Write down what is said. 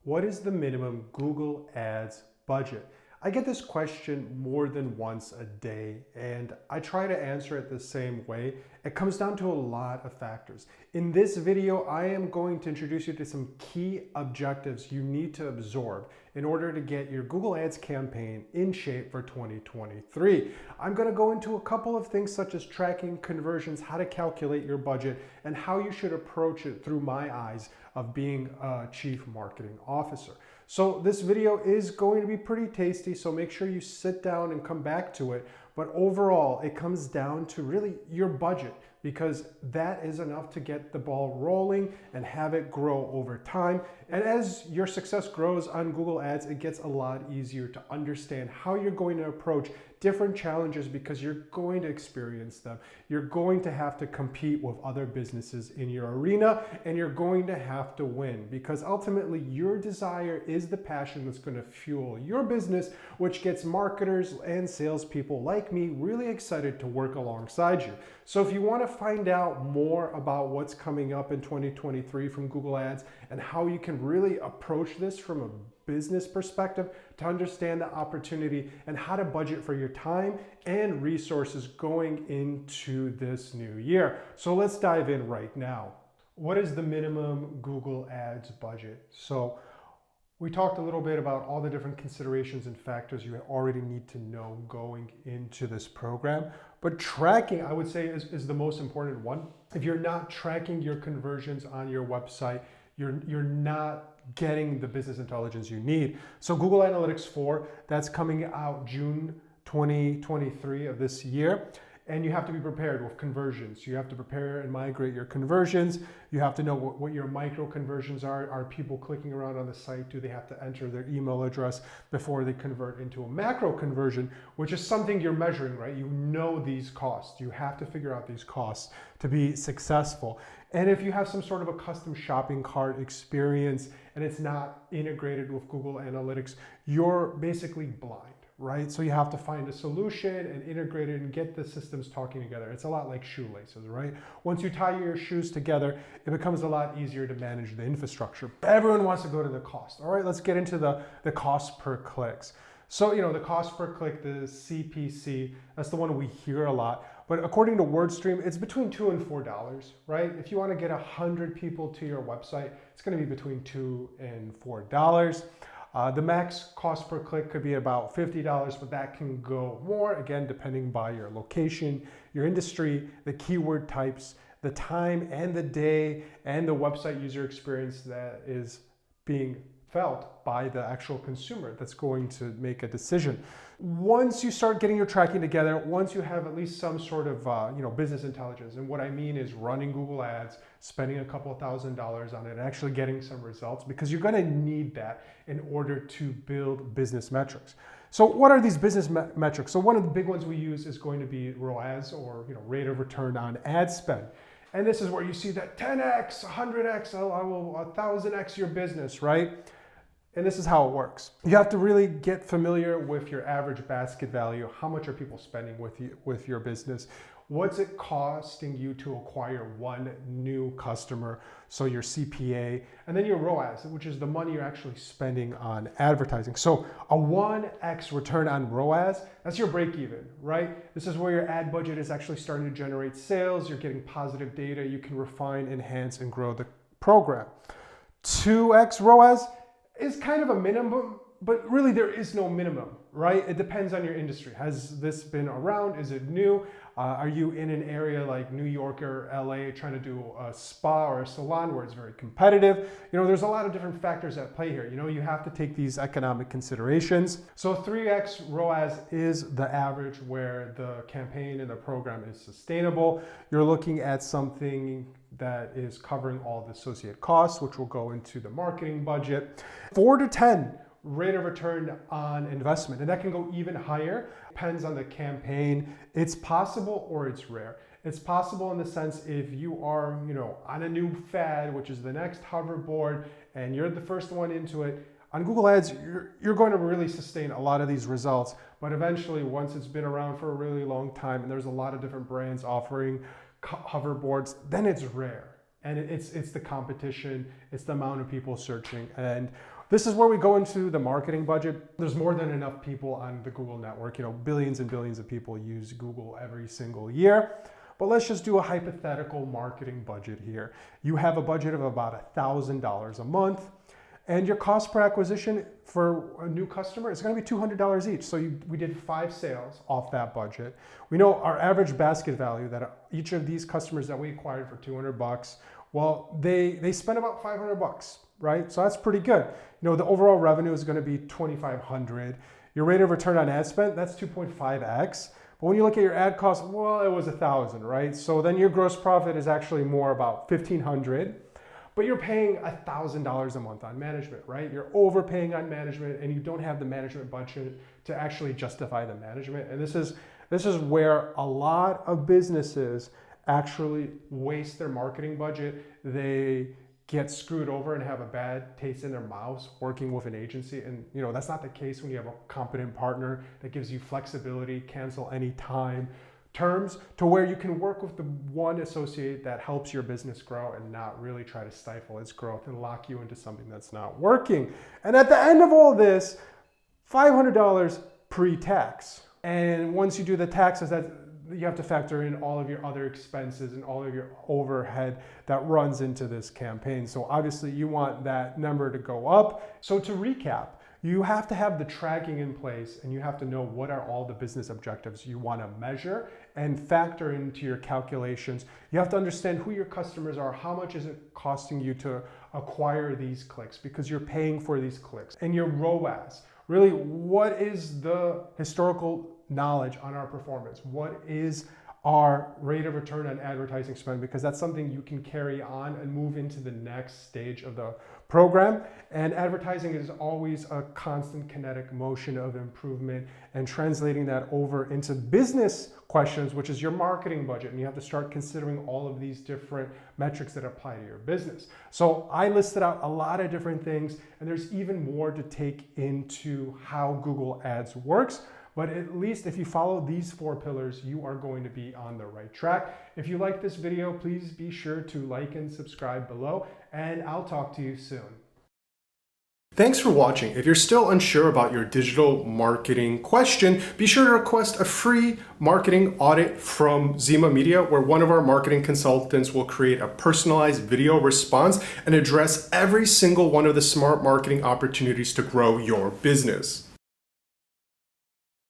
What is the minimum Google Ads budget? I get this question more than once a day, and I try to answer it the same way. It comes down to a lot of factors. In this video, I am going to introduce you to some key objectives you need to absorb in order to get your Google Ads campaign in shape for 2023. I'm going to go into a couple of things such as tracking conversions, how to calculate your budget, and how you should approach it through my eyes of being a chief marketing officer. So this video is going to be pretty tasty, so make sure you sit down and come back to it. But overall, it comes down to really your budget, because that is enough to get the ball rolling and have it grow over time. And as your success grows on Google Ads, it gets a lot easier to understand how you're going to approach different challenges, because you're going to experience them. You're going to have to compete with other businesses in your arena, and you're going to have to win, because ultimately your desire is the passion that's going to fuel your business, which gets marketers and salespeople like me really excited to work alongside you. So if you want to find out more about what's coming up in 2023 from Google Ads and how you can really approach this from a business perspective to understand the opportunity and how to budget for your time and resources going into this new year. So let's dive in right now. What is the minimum Google Ads budget? So we talked a little bit about all the different considerations and factors you already need to know going into this program. But tracking, I would say, is the most important one. If you're not tracking your conversions on your website, you're not getting the business intelligence you need. So Google Analytics 4, that's coming out June 2023 of this year. And you have to be prepared with conversions. You have to prepare and migrate your conversions. You have to know what your micro conversions are. Are people clicking around on the site? Do they have to enter their email address before they convert into a macro conversion, which is something you're measuring, right? You know these costs. You have to figure out these costs to be successful. And if you have some sort of a custom shopping cart experience and it's not integrated with Google Analytics, you're basically blind. Right? So you have to find a solution and integrate it and get the systems talking together. It's a lot like shoelaces, right? Once you tie your shoes together, it becomes a lot easier to manage the infrastructure. Everyone wants to go to the cost. All right, let's get into the cost per clicks. So, the cost per click, the CPC, that's the one we hear a lot. But according to WordStream, it's between $2 and $4, right? If you want to get 100 people to your website, it's going to be between $2 and $4. The max cost per click could be about $50, but that can go more, again, depending by your location, your industry, the keyword types, the time and the day, and the website user experience that is being felt by the actual consumer that's going to make a decision. Once you start getting your tracking together, once you have at least some sort of business intelligence, and what I mean is running Google Ads, spending a couple $1,000s on it, and actually getting some results, because you're going to need that in order to build business metrics. So what are these business metrics? So one of the big ones we use is going to be ROAS, or rate of return on ad spend. And this is where you see that 10x, 100x, I will 1,000x your business, right? And this is how it works. You have to really get familiar with your average basket value. How much are people spending with your business? What's it costing you to acquire one new customer? So your CPA, and then your ROAS, which is the money you're actually spending on advertising. So a 1x return on ROAS, that's your break even, right? This is where your ad budget is actually starting to generate sales. You're getting positive data. You can refine, enhance, and grow the program. 2x ROAS is kind of a minimum, but really there is no minimum, right? It depends on your industry. Has this been around? Is it new? Are you in an area like New York or LA trying to do a spa or a salon where it's very competitive? There's a lot of different factors at play here. You have to take these economic considerations. So 3x ROAS is the average where the campaign and the program is sustainable. You're looking at something that is covering all the associated costs, which will go into the marketing budget. 4 to 10 rate of return on investment, and that can go even higher. Depends on the campaign. It's possible or it's rare. It's possible in the sense if you are, on a new fad, which is the next hoverboard, and you're the first one into it. On Google Ads, you're going to really sustain a lot of these results, but eventually, once it's been around for a really long time, and there's a lot of different brands offering hoverboards, then it's rare. And it's the competition, it's the amount of people searching. And This is where we go into the marketing budget. There's more than enough people on the Google network. Billions and billions of people use Google every single year. But let's just do a hypothetical marketing budget here. You have a budget of about $1,000 a month, and your cost per acquisition for a new customer is going to be $200 each. So we did 5 sales off that budget. We know our average basket value that each of these customers that we acquired for $200, well, they spend about $500, right? So that's pretty good. The overall revenue is going to be $2,500. Your rate of return on ad spend, that's 2.5x. But when you look at your ad cost, well, it was $1,000, right? So then your gross profit is actually more about $1,500, but you're paying $1,000 a month on management, right? You're overpaying on management, and you don't have the management budget to actually justify the management. And this is where a lot of businesses actually waste their marketing budget. They get screwed over and have a bad taste in their mouths working with an agency. And that's not the case when you have a competent partner that gives you flexibility, cancel anytime terms, to where you can work with the one associate that helps your business grow and not really try to stifle its growth and lock you into something that's not working. And at the end of all this, $500 pre-tax. And once you do the taxes, you have to factor in all of your other expenses and all of your overhead that runs into this campaign. So obviously you want that number to go up. So to recap, you have to have the tracking in place, and you have to know what are all the business objectives you want to measure and factor into your calculations. You have to understand who your customers are, how much is it costing you to acquire these clicks, because you're paying for these clicks. And your ROAS, really, what is the historical knowledge on our performance? What is our rate of return on advertising spend? Because that's something you can carry on and move into the next stage of the program. And advertising is always a constant kinetic motion of improvement, and translating that over into business questions, which is your marketing budget. And you have to start considering all of these different metrics that apply to your business. So I listed out a lot of different things, and there's even more to take into how Google Ads works. But at least if you follow these 4 pillars, you are going to be on the right track. If you like this video, please be sure to like and subscribe below, and I'll talk to you soon. Thanks for watching. If you're still unsure about your digital marketing question, be sure to request a free marketing audit from Zima Media, where one of our marketing consultants will create a personalized video response and address every single one of the smart marketing opportunities to grow your business.